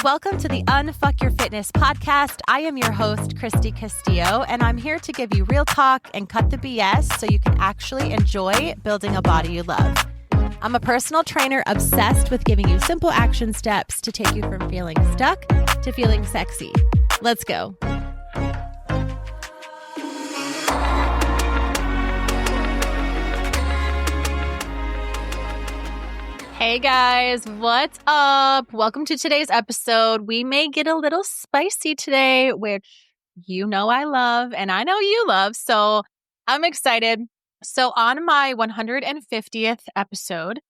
Welcome to the Unfuck Your Fitness podcast. I am your host, Christy Castillo, and I'm here to give you real talk and cut the BS so you can actually enjoy building a body you love. I'm a personal trainer obsessed with giving you simple action steps to take you from feeling stuck to feeling sexy. Let's go. Hey guys, what's up? Welcome to today's episode. We may get a little spicy today, which you know I love and I know you love, so I'm excited. So on my 150th episode,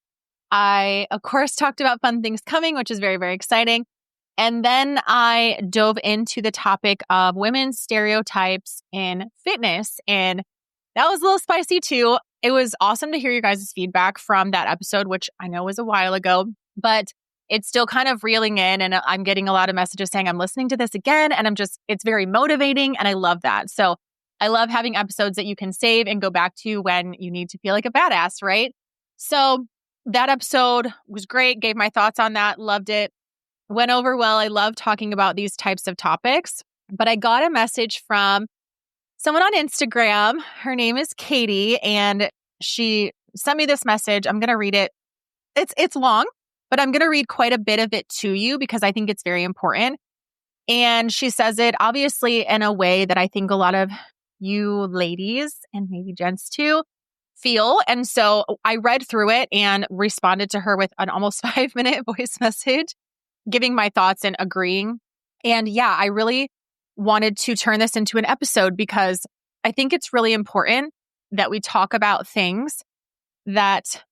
I, of course, talked about fun things coming, which is very, very exciting. And then I dove into the topic of women's stereotypes in fitness, and that was a little spicy too. It was awesome to hear you guys' feedback from that episode, which I know was a while ago, but it's still kind of reeling in. And I'm getting a lot of messages saying I'm listening to this again. And it's very motivating. And I love that. So I love having episodes that you can save and go back to when you need to feel like a badass, right? So that episode was great. Gave my thoughts on that. Loved it. Went over well. I love talking about these types of topics. But I got a message from someone on Instagram. Her name is Katie, and she sent me this message. I'm going to read it. It's long, but I'm going to read quite a bit of it to you because I think it's very important. And she says it obviously in a way that I think a lot of you ladies and maybe gents too feel. And so I read through it and responded to her with an almost 5-minute voice message, giving my thoughts and agreeing. And yeah, I really wanted to turn this into an episode because I think it's really important that we talk about things that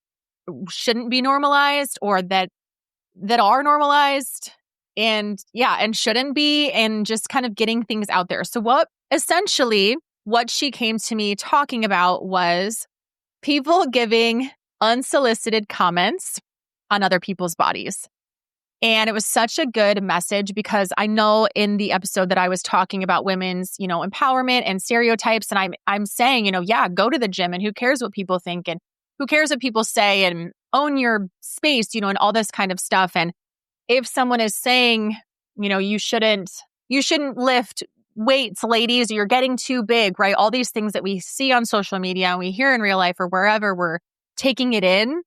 shouldn't be normalized or that are normalized and shouldn't be, and just kind of getting things out there. So what she came to me talking about was people giving unsolicited comments on other people's bodies. And it was such a good message because I know in the episode that I was talking about women's, empowerment and stereotypes, and I'm saying, go to the gym and who cares what people think and who cares what people say and own your space, and all this kind of stuff. And if someone is saying, you shouldn't lift weights, ladies, you're getting too big, right? All these things that we see on social media and we hear in real life or wherever we're taking it in.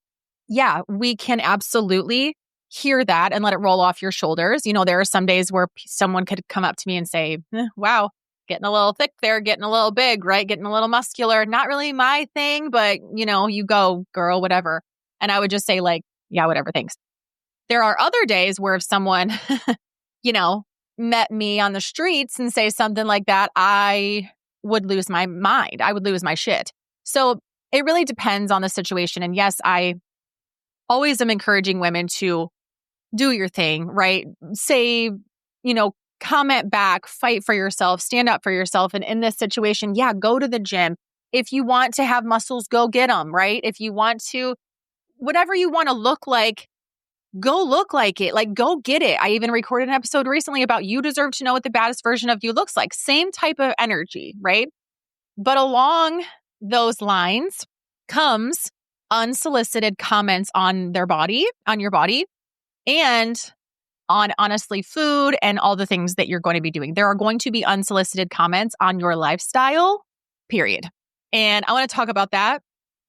Yeah, we can absolutely hear that and let it roll off your shoulders. There are some days where someone could come up to me and say, wow, getting a little thick there, getting a little big, right? Getting a little muscular. Not really my thing, but you go, girl, whatever. And I would just say yeah, whatever, thanks. There are other days where if someone, met me on the streets and say something like that, I would lose my mind. I would lose my shit. So it really depends on the situation. And yes, I always am encouraging women to do your thing, right? Say, comment back, fight for yourself, stand up for yourself. And in this situation, yeah, go to the gym. If you want to have muscles, go get them, right? If you want to, whatever you want to look like, go look like it. Go get it. I even recorded an episode recently about you deserve to know what the baddest version of you looks like. Same type of energy, right? But along those lines comes unsolicited comments on your body, and on honestly food and all the things that you're going to be doing. There are going to be unsolicited comments on your lifestyle, period. And I want to talk about that.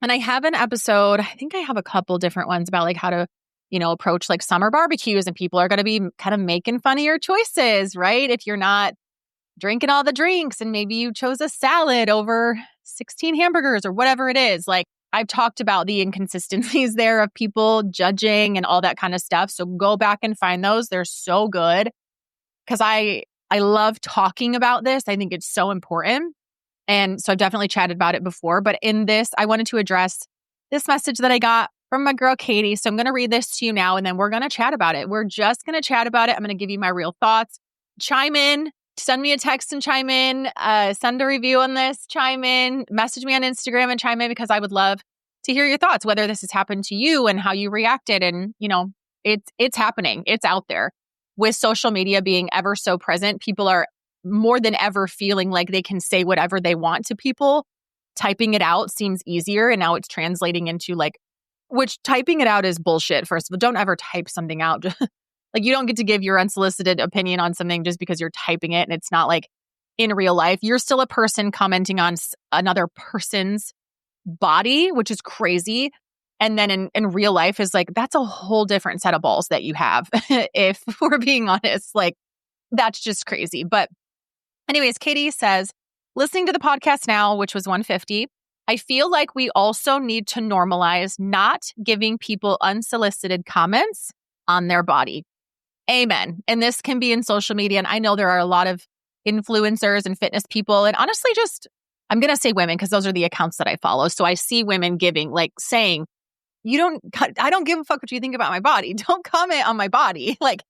And I have an episode, I think I have a couple different ones about how to, approach summer barbecues, and people are going to be kind of making fun of your choices, right? If you're not drinking all the drinks and maybe you chose a salad over 16 hamburgers or whatever it is. I've talked about the inconsistencies there of people judging and all that kind of stuff. So go back and find those. They're so good because I love talking about this. I think it's so important. And so I've definitely chatted about it before. But in this, I wanted to address this message that I got from my girl, Katie. So I'm going to read this to you now, and then we're going to chat about it. We're just going to chat about it. I'm going to give you my real thoughts. Chime in. Send me a text and chime in, send a review on this, chime in, message me on Instagram and chime in because I would love to hear your thoughts, whether this has happened to you and how you reacted. And, it's happening. It's out there. With social media being ever so present, people are more than ever feeling like they can say whatever they want to people. Typing it out seems easier. And now it's translating into which typing it out is bullshit. First of all, don't ever type something out. Like you don't get to give your unsolicited opinion on something just because you're typing it and it's not like in real life. You're still a person commenting on another person's body, which is crazy. And then in real life is like, that's a whole different set of balls that you have. If we're being honest, like that's just crazy. But anyways, Katie says, listening to the podcast now, which was 150, I feel like we also need to normalize not giving people unsolicited comments on their body. Amen. And this can be in social media. And I know there are a lot of influencers and fitness people. And honestly, just, I'm going to say women because those are the accounts that I follow. So I see women giving, like saying, I don't give a fuck what you think about my body. Don't comment on my body. Like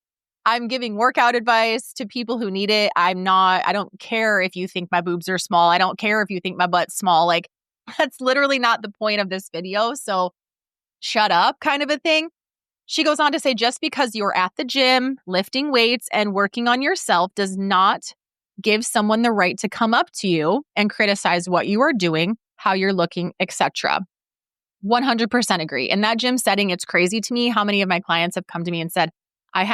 I'm giving workout advice to people who need it. I don't care if you think my boobs are small. I don't care if you think my butt's small. Like that's literally not the point of this video. So shut up kind of a thing. She goes on to say, just because you're at the gym, lifting weights and working on yourself does not give someone the right to come up to you and criticize what you are doing, how you're looking, etc. 100% agree. In that gym setting, it's crazy to me how many of my clients have come to me and said, I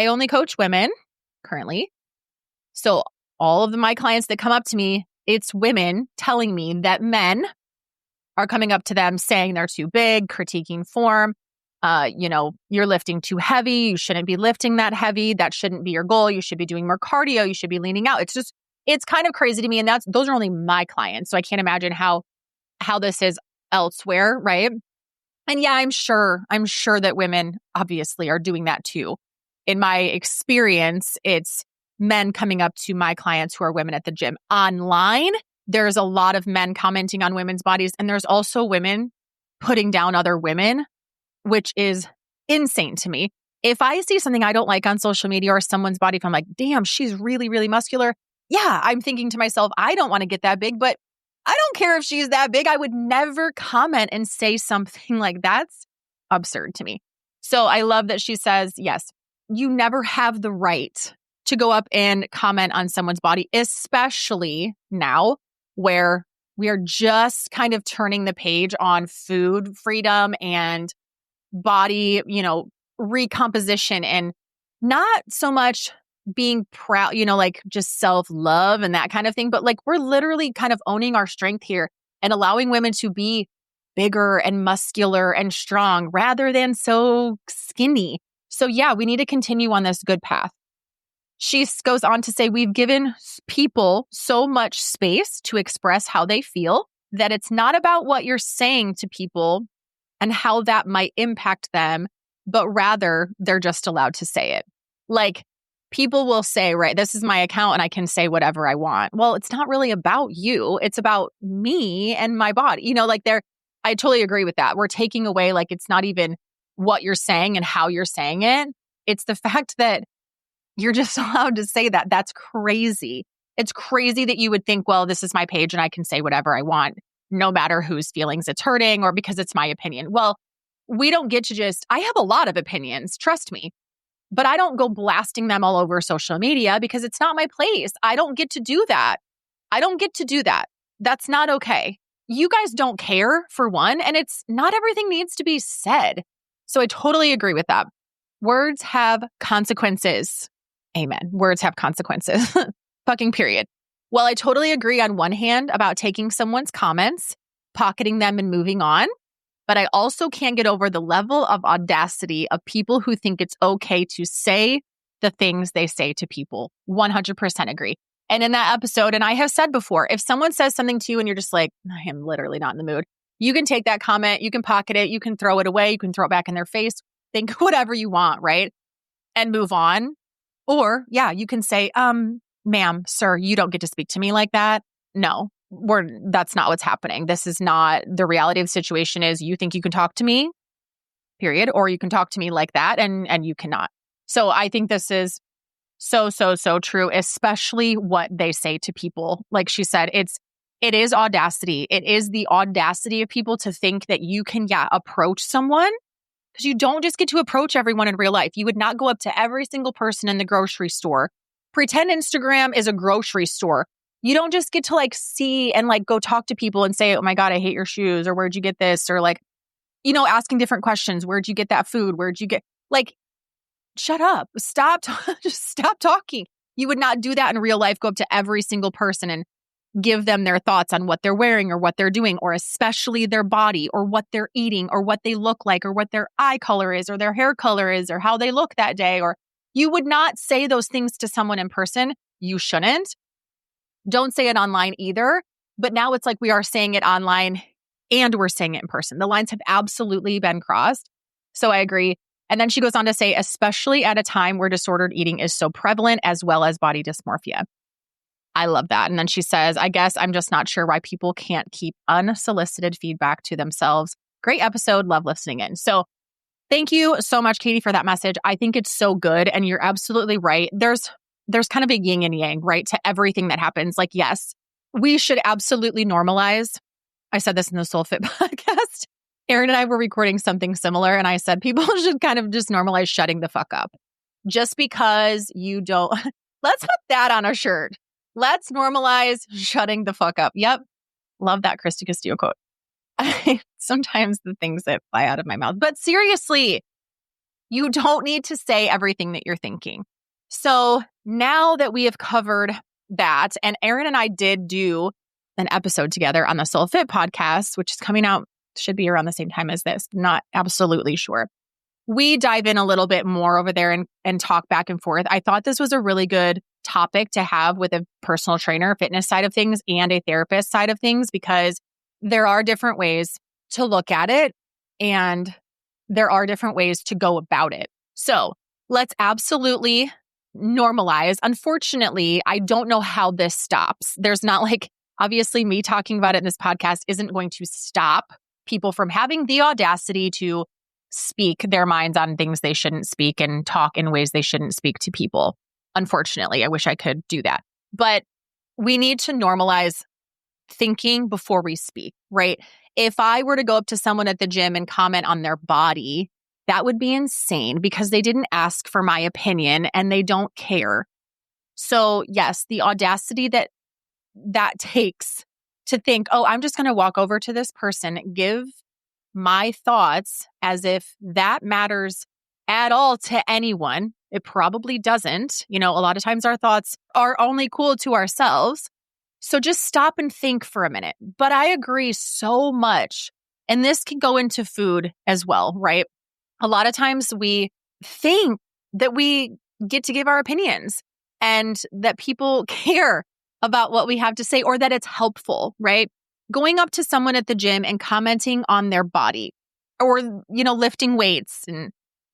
only coach women currently. So all of my clients that come up to me, it's women telling me that men are coming up to them saying they're too big, critiquing form. You're lifting too heavy. You shouldn't be lifting that heavy. That shouldn't be your goal. You should be doing more cardio. You should be leaning out. It's kind of crazy to me. And those are only my clients. So I can't imagine how this is elsewhere. Right. And yeah, I'm sure that women obviously are doing that too. In my experience, it's men coming up to my clients who are women at the gym. Online, there's a lot of men commenting on women's bodies. And there's also women putting down other women, which is insane to me. If I see something I don't like on social media or someone's body, if I'm like, damn, she's really, really muscular. Yeah, I'm thinking to myself, I don't want to get that big, but I don't care if she's that big. I would never comment and say something like that's absurd to me. So I love that she says, yes, you never have the right to go up and comment on someone's body, especially now where we are just kind of turning the page on food freedom and body, recomposition and not so much being proud, like just self-love and that kind of thing. But like we're literally kind of owning our strength here and allowing women to be bigger and muscular and strong rather than so skinny. So yeah, we need to continue on this good path. She goes on to say, we've given people so much space to express how they feel that it's not about what you're saying to people and how that might impact them, but rather they're just allowed to say it. Like people will say, right, this is my account and I can say whatever I want. Well, it's not really about you. It's about me and my body. I totally agree with that. We're taking away, like, it's not even what you're saying and how you're saying it. It's the fact that you're just allowed to say that. That's crazy. It's crazy that you would think, well, this is my page and I can say whatever I want, no matter whose feelings it's hurting or because it's my opinion. Well, we don't get to I have a lot of opinions, trust me, but I don't go blasting them all over social media because it's not my place. I don't get to do that. That's not okay. You guys don't care, for one, and it's not everything needs to be said. So I totally agree with that. Words have consequences. Amen. Words have consequences. Fucking period. Well, I totally agree on one hand about taking someone's comments, pocketing them and moving on. But I also can't get over the level of audacity of people who think it's okay to say the things they say to people. 100% agree. And in that episode, and I have said before, if someone says something to you and you're just like, I am literally not in the mood, you can take that comment, you can pocket it, you can throw it away, you can throw it back in their face, think whatever you want, right? And move on. Or yeah, you can say, ma'am, sir, you don't get to speak to me like that. No, that's not what's happening. This is not the reality of the situation. Is you think you can talk to me, period, or you can talk to me like that and you cannot. So I think this is so true, especially what they say to people. Like she said, it is audacity. It is the audacity of people to think that you can, approach someone, because you don't just get to approach everyone in real life. You would not go up to every single person in the grocery store. Pretend Instagram is a grocery store. You don't just get to see and go talk to people and say, oh my God, I hate your shoes, or where'd you get this? Or asking different questions. Where'd you get that food? Where'd you get shut up. Stop. Just stop talking. You would not do that in real life. Go up to every single person and give them their thoughts on what they're wearing or what they're doing, or especially their body or what they're eating or what they look like or what their eye color is or their hair color is or how they look that day. Or you would not say those things to someone in person. You shouldn't. Don't say it online either. But now it's like we are saying it online and we're saying it in person. The lines have absolutely been crossed. So I agree. And then she goes on to say, especially at a time where disordered eating is so prevalent, as well as body dysmorphia. I love that. And then she says, I guess I'm just not sure why people can't keep unsolicited feedback to themselves. Great episode. Love listening in. So thank you so much, Katie, for that message. I think it's so good. And you're absolutely right. There's kind of a yin and yang, right, to everything that happens. Like, yes, we should absolutely normalize. I said this in the Soul Fit podcast. Erin and I were recording something similar. And I said, people should kind of just normalize shutting the fuck up. Just because you don't, let's put that on a shirt. Let's normalize shutting the fuck up. Yep. Love that Christy Castillo quote. Sometimes the things that fly out of my mouth. But seriously, you don't need to say everything that you're thinking. So now that we have covered that, and Erin and I did do an episode together on the Soul Fit podcast, which is coming out, should be around the same time as this, not absolutely sure. We dive in a little bit more over there and talk back and forth. I thought this was a really good topic to have with a personal trainer, fitness side of things, and a therapist side of things, because there are different ways to look at it and there are different ways to go about it. So let's absolutely normalize. Unfortunately, I don't know how this stops. There's not like, obviously me talking about it in this podcast isn't going to stop people from having the audacity to speak their minds on things they shouldn't speak and talk in ways they shouldn't speak to people. Unfortunately, I wish I could do that. But we need to normalize thinking before we speak, right? If I were to go up to someone at the gym and comment on their body, that would be insane because they didn't ask for my opinion and they don't care. So yes, the audacity that takes to think, oh, I'm just going to walk over to this person, give my thoughts as if that matters at all to anyone. It probably doesn't. You know, a lot of times our thoughts are only cool to ourselves. So just stop and think for a minute. But I agree so much. And this can go into food as well, right? A lot of times we think that we get to give our opinions and that people care about what we have to say or that it's helpful, right? Going up to someone at the gym and commenting on their body or, you know, lifting weights and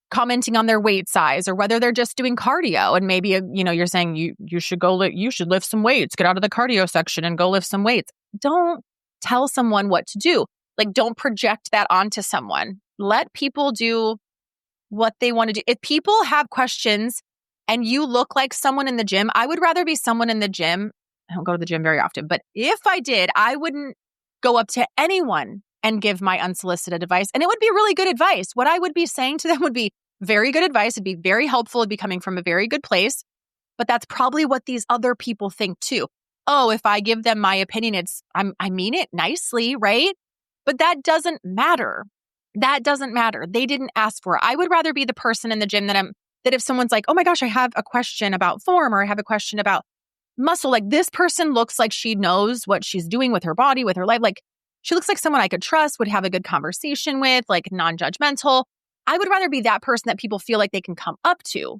commenting on their weight size or whether they're just doing cardio and maybe, you know, you're saying you should go, you should lift some weights, get out of the cardio section and go lift some weights. Don't tell someone what to do. Like, don't project that onto someone. Let people do what they want to do. If people have questions and you look like someone in the gym, I would rather be someone in the gym. I don't go to the gym very often, but if I did, I wouldn't go up to anyone and give my unsolicited advice. And it would be really good advice. What I would be saying to them would be very good advice. It'd be very helpful. It'd be coming from a very good place. But that's probably what these other people think too. Oh, if I give them my opinion, I mean it nicely, right? But that doesn't matter. That doesn't matter. They didn't ask for it. I would rather be the person in the gym that if someone's like, oh my gosh, I have a question about form or I have a question about muscle, like this person looks like she knows what she's doing with her body, with her life. Like she looks like someone I could trust, would have a good conversation with, like non-judgmental. I would rather be that person that people feel like they can come up to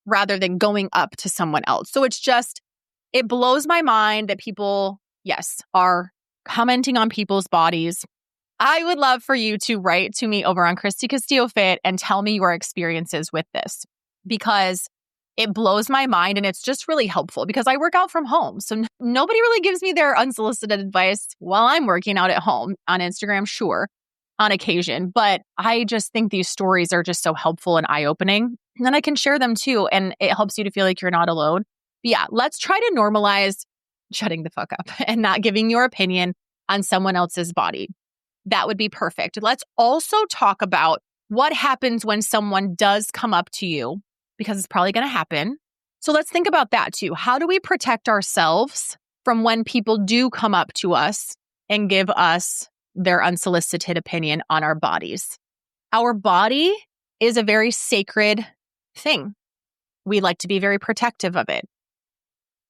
rather than going up to someone else. So it blows my mind that people, yes, are commenting on people's bodies. I would love for you to write to me over on Christy Castillo Fit and tell me your experiences with this because it blows my mind and it's just really helpful because I work out from home. So nobody really gives me their unsolicited advice while I'm working out at home on Instagram, sure, on occasion. But I just think these stories are just so helpful and eye-opening. And then I can share them too. And it helps you to feel like you're not alone. But yeah, let's try to normalize shutting the fuck up and not giving your opinion on someone else's body. That would be perfect. Let's also talk about what happens when someone does come up to you, because it's probably going to happen. So let's think about that too. How do we protect ourselves from when people do come up to us and give us their unsolicited opinion on our bodies? Our body is a very sacred thing. We like to be very protective of it.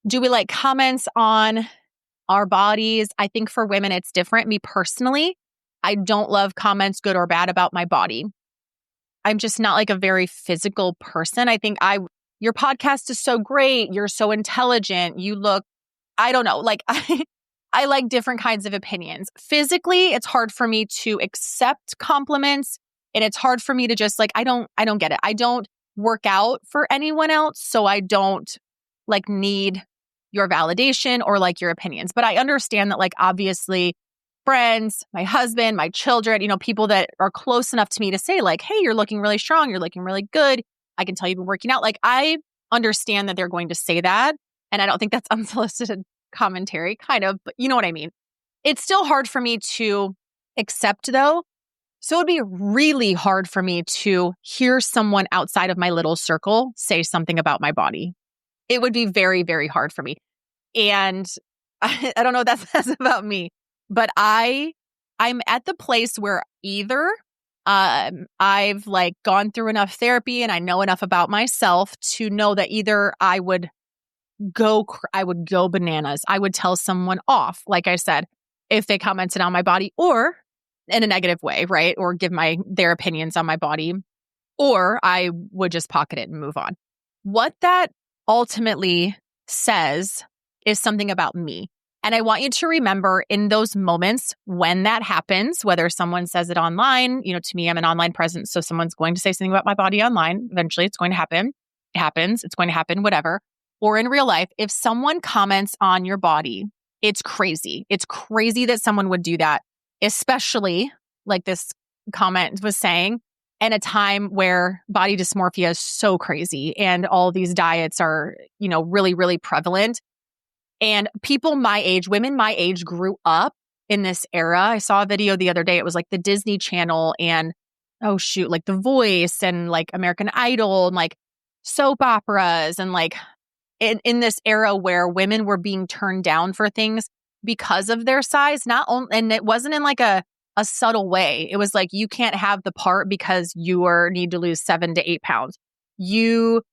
Do we like comments on our bodies? I think for women, it's different. Me personally, I don't love comments, good or bad, about my body. I'm just not like a very physical person. I think your podcast is so great. You're so intelligent. You look, I don't know, like I like different kinds of opinions. Physically, it's hard for me to accept compliments, and it's hard for me to just like, I don't get it. I don't work out for anyone else, so I don't like need your validation or like your opinions. But I understand that, like, obviously friends, my husband, my children, people that are close enough to me to say like, hey, you're looking really strong. You're looking really good. I can tell you've been working out. Like, I understand that they're going to say that. And I don't think that's unsolicited commentary, kind of, but you know what I mean? It's still hard for me to accept though. So it would be really hard for me to hear someone outside of my little circle say something about my body. It would be very, very hard for me. And I don't know what that says about me, but I'm at the place where either I've like gone through enough therapy and I know enough about myself to know that either I would go bananas. I would tell someone off, like I said, if they commented on my body, or in a negative way, right? Or give their opinions on my body, or I would just pocket it and move on. What that ultimately says is something about me. And I want you to remember in those moments when that happens, whether someone says it online, to me, I'm an online presence. So someone's going to say something about my body online. Eventually it's going to happen. It happens. It's going to happen, whatever. Or in real life, if someone comments on your body, it's crazy. It's crazy that someone would do that, especially like this comment was saying, in a time where body dysmorphia is so crazy and all these diets are, really, really prevalent. And people my age, women my age, grew up in this era. I saw a video the other day. It was like the Disney Channel and, like The Voice and like American Idol and like soap operas and like in this era where women were being turned down for things because of their size, and it wasn't in like a subtle way. It was like, you can't have the part because you need to lose 7 to 8 pounds. You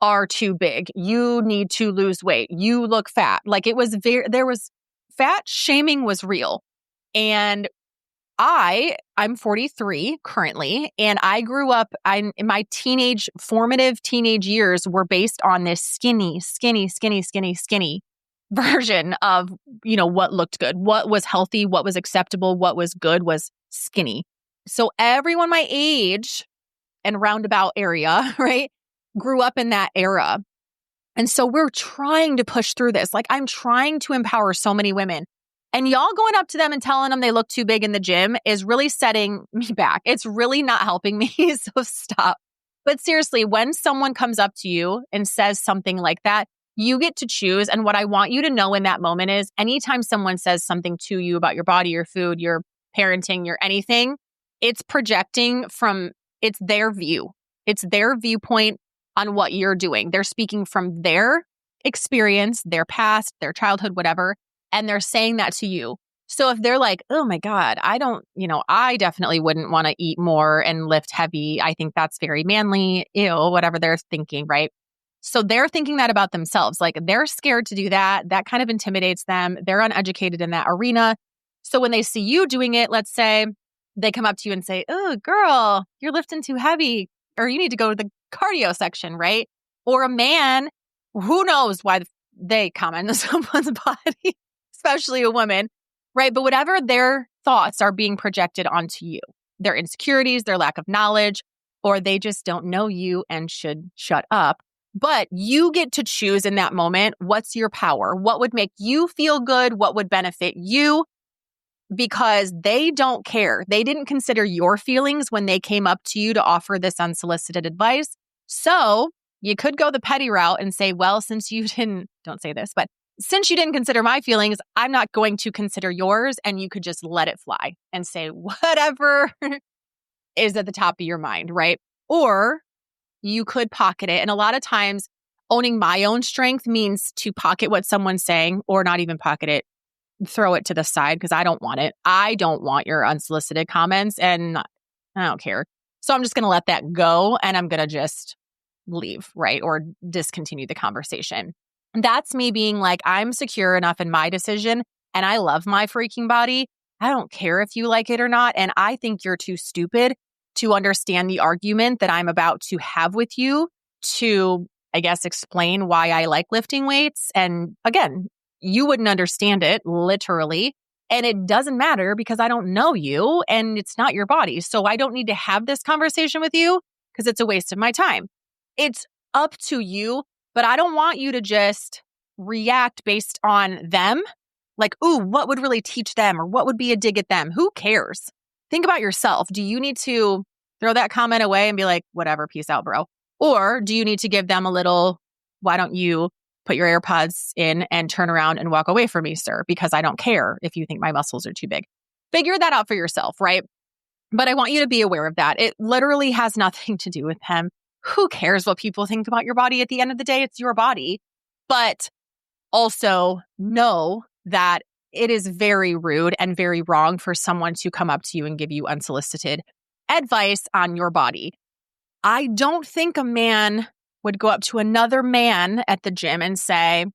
are too big. You need to lose weight. You look fat. Like it was fat shaming was real. And I'm 43 currently, and I grew up, in my formative teenage years were based on this skinny version of, what looked good, what was healthy, what was acceptable, what was good was skinny. So everyone my age and roundabout area, right, grew up in that era. And so we're trying to push through this. Like, I'm trying to empower so many women. And y'all going up to them and telling them they look too big in the gym is really setting me back. It's really not helping me. So stop. But seriously, when someone comes up to you and says something like that, you get to choose. And what I want you to know in that moment is anytime someone says something to you about your body, your food, your parenting, your anything, it's projecting it's their view. It's their viewpoint on what you're doing. They're speaking from their experience, their past, their childhood, whatever. And they're saying that to you. So if they're like, oh my God, I definitely wouldn't want to eat more and lift heavy. I think that's very manly, whatever they're thinking, right? So they're thinking that about themselves. Like they're scared to do that. That kind of intimidates them. They're uneducated in that arena. So when they see you doing it, let's say they come up to you and say, oh, girl, you're lifting too heavy, or you need to go to the cardio section, right? Or a man, who knows why they comment on someone's body, especially a woman, right? But whatever their thoughts are being projected onto you, their insecurities, their lack of knowledge, or they just don't know you and should shut up. But you get to choose in that moment, what's your power? What would make you feel good? What would benefit you? Because they don't care. They didn't consider your feelings when they came up to you to offer this unsolicited advice. So you could go the petty route and say, well, since you didn't consider my feelings, I'm not going to consider yours. And you could just let it fly and say whatever is at the top of your mind, right? Or you could pocket it. And a lot of times owning my own strength means to pocket what someone's saying, or not even pocket it, throw it to the side because I don't want it. I don't want your unsolicited comments and I don't care. So I'm just going to let that go, and I'm going to just leave, right? Or discontinue the conversation. That's me being like, I'm secure enough in my decision and I love my freaking body. I don't care if you like it or not. And I think you're too stupid to understand the argument that I'm about to have with you to, I guess, explain why I like lifting weights. And again, you wouldn't understand it literally. And it doesn't matter because I don't know you and it's not your body. So I don't need to have this conversation with you because it's a waste of my time. It's up to you, but I don't want you to just react based on them. Like, ooh, what would really teach them or what would be a dig at them? Who cares? Think about yourself. Do you need to throw that comment away and be like, whatever, peace out, bro? Or do you need to give them a little, why don't you put your AirPods in and turn around and walk away from me, sir? Because I don't care if you think my muscles are too big. Figure that out for yourself, right? But I want you to be aware of that. It literally has nothing to do with them. Who cares what people think about your body? At the end of the day, it's your body. But also know that it is very rude and very wrong for someone to come up to you and give you unsolicited advice on your body. I don't think a man would go up to another man at the gym and say, I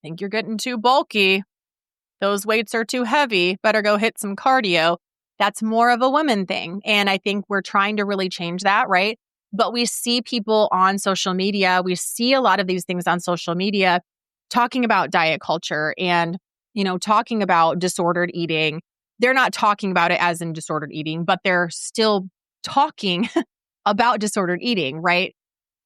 think you're getting too bulky. Those weights are too heavy. Better go hit some cardio. That's more of a woman thing. And I think we're trying to really change that, right? But we see people on social media. We see a lot of these things on social media talking about diet culture and, talking about disordered eating. They're not talking about it as in disordered eating, but they're still talking about disordered eating, right?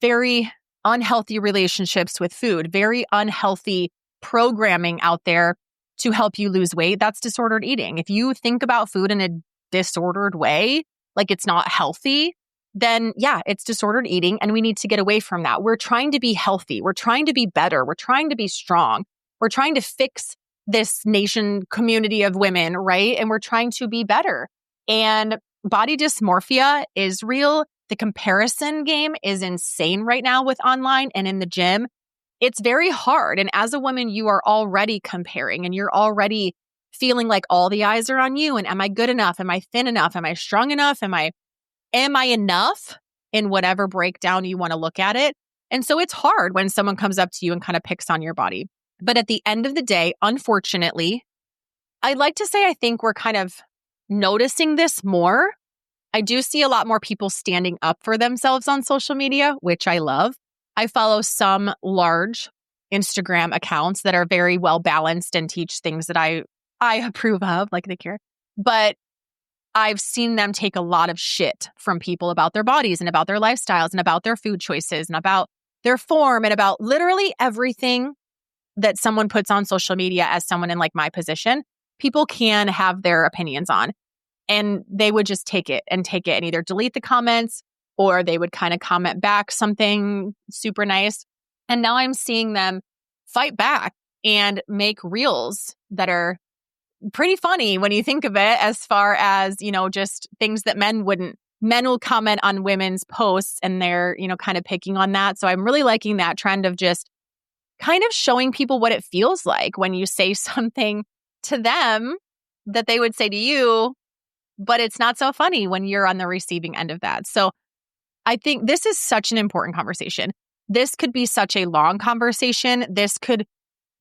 Very unhealthy relationships with food, very unhealthy programming out there to help you lose weight. That's disordered eating. If you think about food in a disordered way, like it's not healthy, then yeah, it's disordered eating and we need to get away from that. We're trying to be healthy. We're trying to be better. We're trying to be strong. We're trying to fix this nation community of women, right? And we're trying to be better. And body dysmorphia is real. The comparison game is insane right now with online and in the gym. It's very hard. And as a woman, you are already comparing and you're already feeling like all the eyes are on you. And am I good enough? Am I thin enough? Am I strong enough? Am I enough in whatever breakdown you want to look at it? And so it's hard when someone comes up to you and kind of picks on your body. But at the end of the day, unfortunately, I'd like to say I think we're kind of noticing this more. I do see a lot more people standing up for themselves on social media, which I love. I follow some large Instagram accounts that are very well balanced and teach things that I approve of, like they care. But I've seen them take a lot of shit from people about their bodies and about their lifestyles and about their food choices and about their form and about literally everything that someone puts on social media as someone in like my position. People can have their opinions on. And they would just take it and either delete the comments or they would kind of comment back something super nice. And now I'm seeing them fight back and make reels that are pretty funny when you think of it, as far as, just things that men wouldn't. Men will comment on women's posts and they're, kind of picking on that. So I'm really liking that trend of just kind of showing people what it feels like when you say something to them that they would say to you. But it's not so funny when you're on the receiving end of that. So I think this is such an important conversation. This could be such a long conversation. This could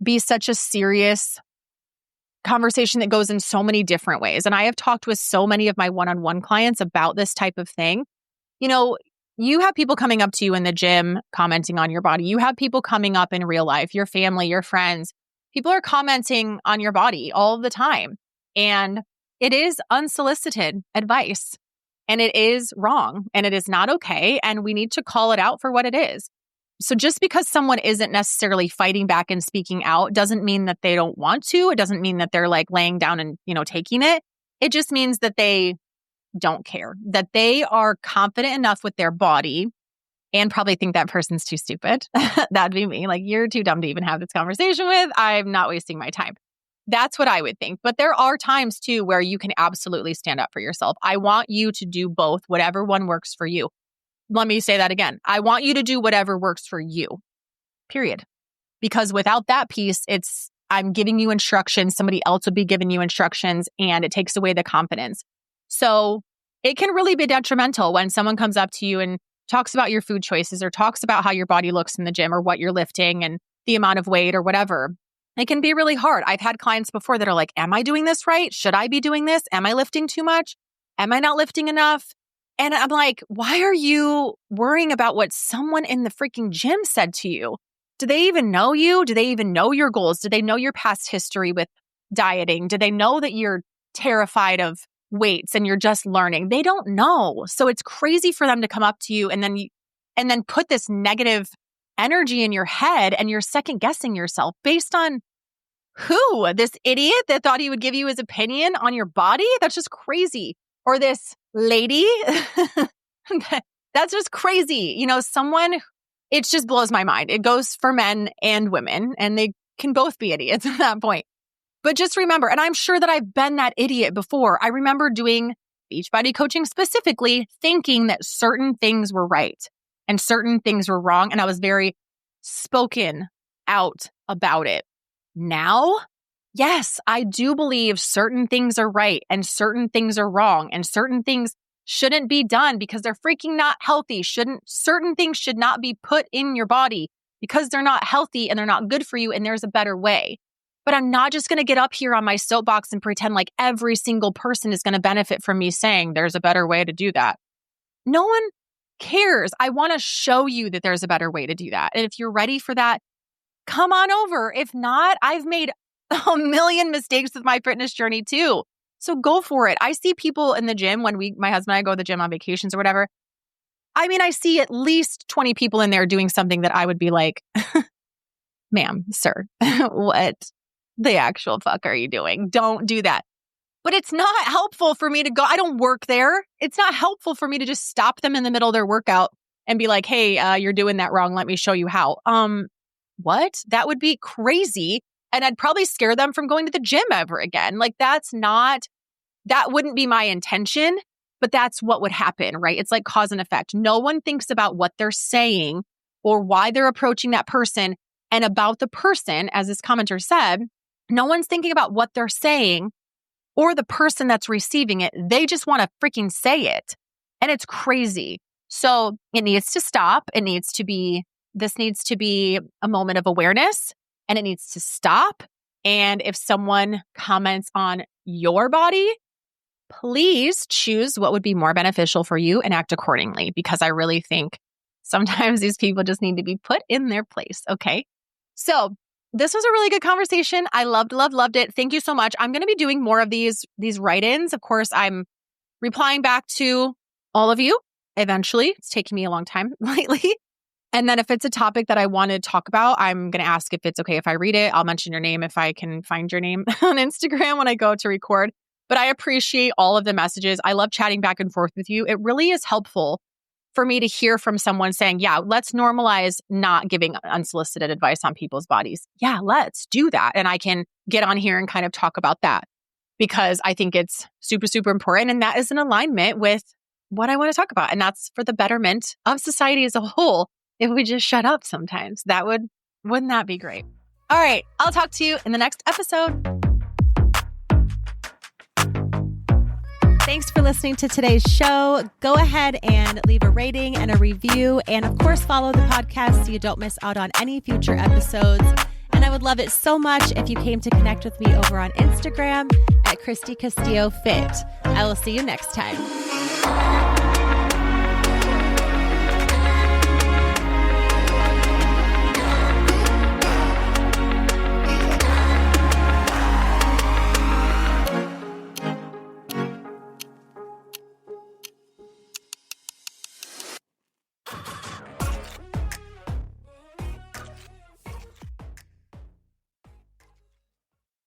be such a serious conversation that goes in so many different ways. And I have talked with so many of my one-on-one clients about this type of thing. You have people coming up to you in the gym commenting on your body. You have people coming up in real life, your family, your friends. People are commenting on your body all the time. And it is unsolicited advice and it is wrong and it is not okay. And we need to call it out for what it is. So just because someone isn't necessarily fighting back and speaking out doesn't mean that they don't want to. It doesn't mean that they're like laying down and, taking it. It just means that they don't care, that they are confident enough with their body and probably think that person's too stupid. That'd be me. Like, you're too dumb to even have this conversation with. I'm not wasting my time. That's what I would think. But there are times too where you can absolutely stand up for yourself. I want you to do both, whatever one works for you. Let me say that again. I want you to do whatever works for you, period. Because without that piece, I'm giving you instructions. Somebody else would be giving you instructions and it takes away the confidence. So it can really be detrimental when someone comes up to you and talks about your food choices or talks about how your body looks in the gym or what you're lifting and the amount of weight or whatever. It can be really hard. I've had clients before that are like, am I doing this right? Should I be doing this? Am I lifting too much? Am I not lifting enough? And I'm like, why are you worrying about what someone in the freaking gym said to you? Do they even know you? Do they even know your goals? Do they know your past history with dieting? Do they know that you're terrified of weights and you're just learning? They don't know. So it's crazy for them to come up to you and then put this negative energy in your head, and you're second guessing yourself based on who? This idiot that thought he would give you his opinion on your body? That's just crazy. Or this lady? That's just crazy. It just blows my mind. It goes for men and women, and they can both be idiots at that point. But just remember, and I'm sure that I've been that idiot before. I remember doing Beachbody coaching specifically, thinking that certain things were right and certain things were wrong. And I was very spoken out about it. Now, yes, I do believe certain things are right and certain things are wrong and certain things shouldn't be done because they're freaking not healthy. Certain things should not be put in your body because they're not healthy and they're not good for you and there's a better way. But I'm not just going to get up here on my soapbox and pretend like every single person is going to benefit from me saying there's a better way to do that. No one cares. I want to show you that there's a better way to do that. And if you're ready for that, come on over. If not, I've made a million mistakes with my fitness journey too. So go for it. I see people in the gym when my husband and I go to the gym on vacations or whatever. I mean, I see at least 20 people in there doing something that I would be like, ma'am, sir, what the actual fuck are you doing? Don't do that. But it's not helpful for me to go. I don't work there. It's not helpful for me to just stop them in the middle of their workout and be like, hey, you're doing that wrong. Let me show you how. What? That would be crazy. And I'd probably scare them from going to the gym ever again. Like that wouldn't be my intention, but that's what would happen, right? It's like cause and effect. No one thinks about what they're saying or why they're approaching that person. And about the person, as this commenter said, no one's thinking about what they're saying or the person that's receiving it. They just want to freaking say it. And it's crazy. So it needs to stop. This needs to be a moment of awareness and it needs to stop. And if someone comments on your body, please choose what would be more beneficial for you and act accordingly, because I really think sometimes these people just need to be put in their place. Okay. So this was a really good conversation. I loved it. Thank you so much. I'm going to be doing more of these write-ins. Of course, I'm replying back to all of you eventually. It's taking me a long time lately. And then if it's a topic that I want to talk about, I'm going to ask if it's okay if I read it. I'll mention your name if I can find your name on Instagram when I go to record. But I appreciate all of the messages. I love chatting back and forth with you. It really is helpful for me to hear from someone saying, yeah, let's normalize not giving unsolicited advice on people's bodies. Yeah, let's do that. And I can get on here and kind of talk about that because I think it's super, super important. And that is in alignment with what I want to talk about. And that's for the betterment of society as a whole. If we just shut up sometimes, wouldn't that be great? All right. I'll talk to you in the next episode. Thanks for listening to today's show. Go ahead and leave a rating and a review. And of course, follow the podcast so you don't miss out on any future episodes. And I would love it so much if you came to connect with me over on Instagram at Christy Castillo Fit. I will see you next time.